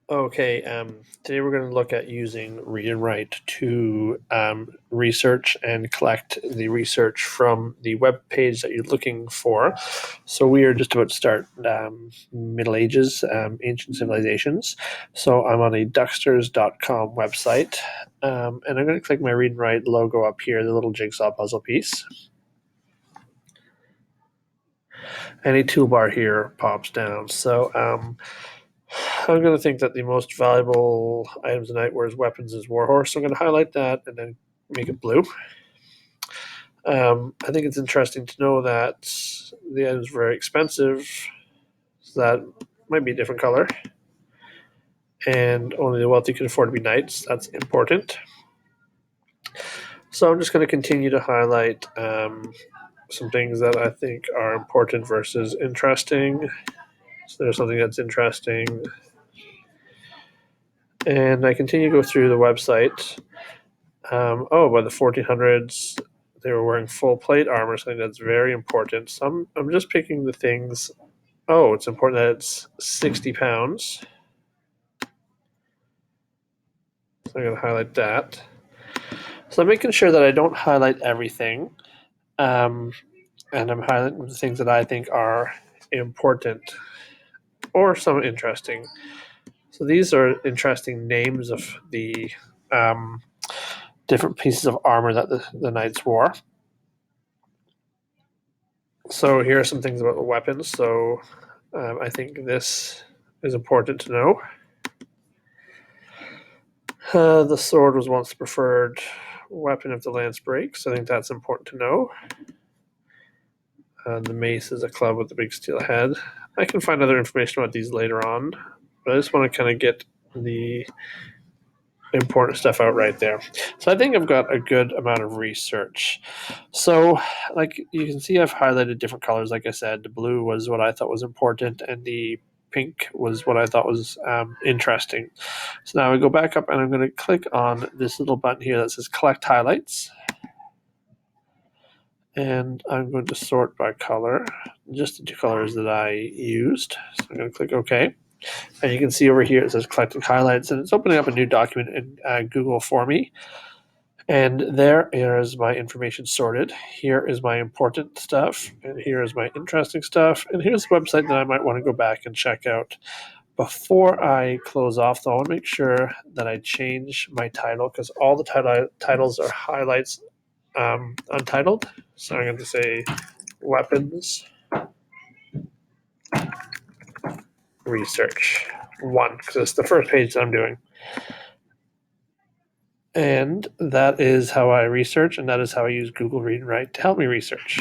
Okay, today we're going to look at using Read and Write to research and collect the research from the web page that you're looking for. So we are just about to start Middle Ages, ancient civilizations. So I'm on a ducksters.com website, and I'm going to click my Read and Write logo up here, the little jigsaw puzzle piece. And a toolbar here pops down. So I'm going to think that the most valuable items tonight were his weapons, his warhorse. So I'm going to highlight that and then make it blue. I think it's interesting to know that the items were very expensive. So that might be a different color. And only the wealthy could afford to be knights. That's important. So I'm just going to continue to highlight some things that I think are important versus interesting. So there's something that's interesting. And I continue to go through the website. By the 1400s, they were wearing full plate armor, something that's very important. So I'm just picking the things. Oh, it's important that it's 60 pounds. So I'm going to highlight that. So I'm making sure that I don't highlight everything. And I'm highlighting the things that I think are important or some interesting. So these are interesting names of the different pieces of armor that the knights wore. So here are some things about the weapons. So I think this is important to know. The sword was once the preferred weapon if the lance breaks. I think that's important to know. The mace is a club with a big steel head. I can find other information about these later on, but I just want to kind of get the important stuff out right there. So I think I've got a good amount of research. So like you can see, I've highlighted different colors. Like I said, the blue was what I thought was important, and the pink was what I thought was interesting. So now I go back up and I'm going to click on this little button here that says collect highlights. And I'm going to sort by color, just the two colors that I used. So I'm going to click OK. And you can see over here it says collecting highlights, and it's opening up a new document in Google for me. And there is my information sorted. Here is my important stuff, and here is my interesting stuff, and here's the website that I might want to go back and check out. Before I close off, though, I want to make sure that I change my title because all the titles are highlights untitled. So I'm going to say weapons research 1 because it's the first page that I'm doing. And that is how I research, and that is how I use Google Read and Write to help me research.